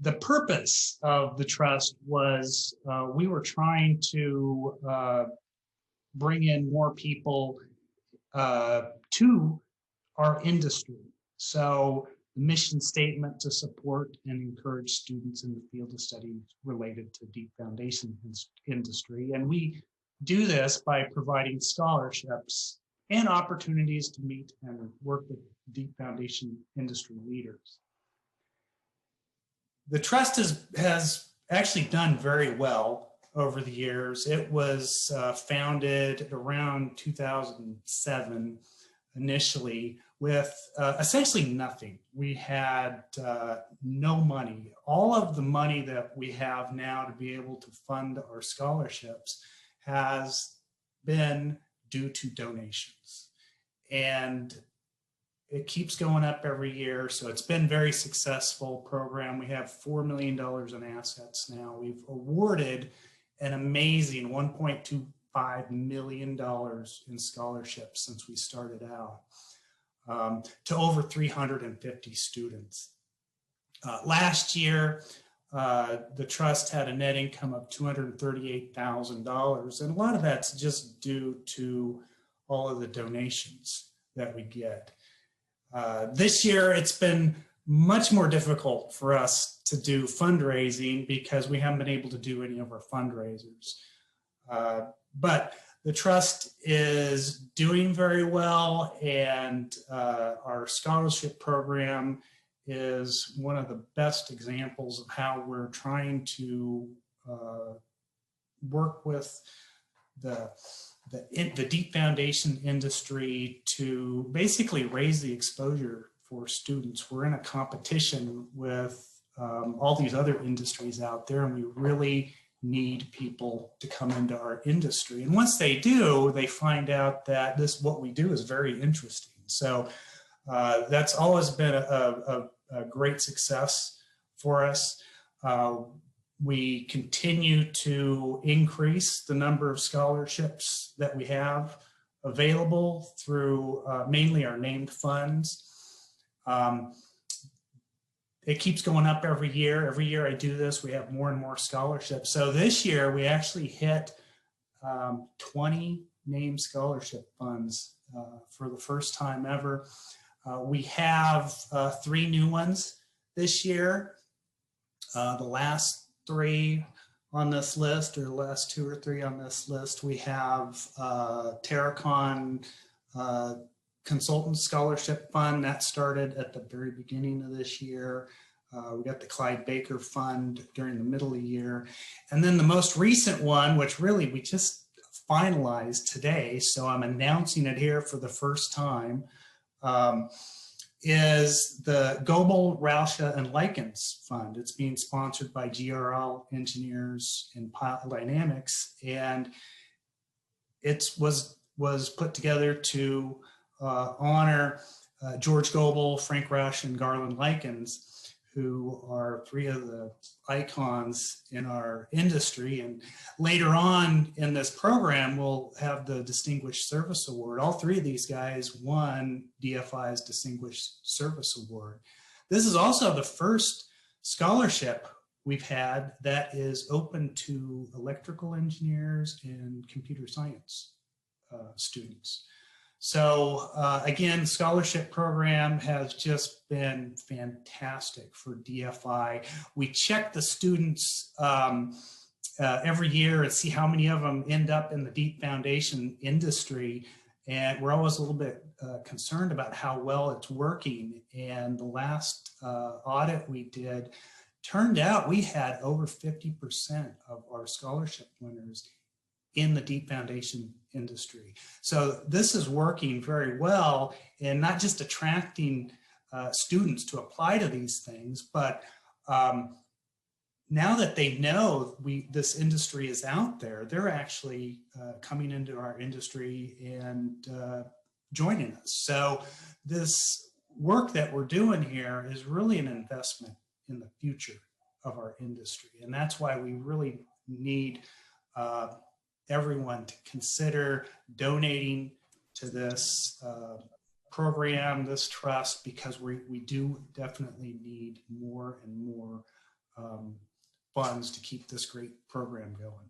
the purpose of the trust was we were trying to bring in more people to our industry. So the mission statement to support and encourage students in the field of study related to deep foundation industry. And we do this by providing scholarships and opportunities to meet and work with deep foundation industry leaders. The trust has actually done very well over the years. It was founded around 2007 initially with essentially nothing. We had no money. All of the money that we have now to be able to fund our scholarships has been due to donations. And it keeps going up every year. So it's been a very successful program. We have $4 million in assets now. We've awarded an amazing $1.25 million in scholarships since we started out to over 350 students. Last year, the trust had a net income of $238,000, and a lot of that's just due to all of the donations that we get. This year, it's been much more difficult for us to do fundraising because we haven't been able to do any of our fundraisers. But the trust is doing very well, and our scholarship program is one of the best examples of how we're trying to work with the deep foundation industry to basically raise the exposure for students. We're in a competition with all these other industries out there, and we really need people to come into our industry. And once they do, they find out that what we do is very interesting. So that's always been a great success for us. We continue to increase the number of scholarships that we have available through mainly our named funds. It keeps going up every year. Every year I do this, we have more and more scholarships. So this year we actually hit 20 named scholarship funds for the first time ever. We have 3 new ones this year. The last 3 on this list, or the last 2 or 3 on this list, we have Terracon Consultant Scholarship Fund that started at the very beginning of this year. We got the Clyde Baker Fund during the middle of the year. And then the most recent one, which really we just finalized today, so I'm announcing it here for the first time, is the Goebel, Rauscher, and Likens Fund. It's being sponsored by GRL Engineers in Pilot Dynamics, and it was put together to honor George Goebel, Frank Rauscher, and Garland Likens, who are 3 of the icons in our industry. And later on in this program, we'll have the Distinguished Service Award. All 3 of these guys won DFI's Distinguished Service Award. This is also the first scholarship we've had that is open to electrical engineers and computer science students. So again, scholarship program has just been fantastic for DFI. We check the students every year and see how many of them end up in the deep foundation industry. And we're always a little bit concerned about how well it's working. And the last audit we did turned out we had over 50% of our scholarship winners in the deep foundation industry. So this is working very well, and not just attracting students to apply to these things, but now that they know this industry is out there, they're actually coming into our industry and joining us. So this work that we're doing here is really an investment in the future of our industry. And that's why we really need everyone to consider donating to this program, this trust, because we do definitely need more and more funds to keep this great program going.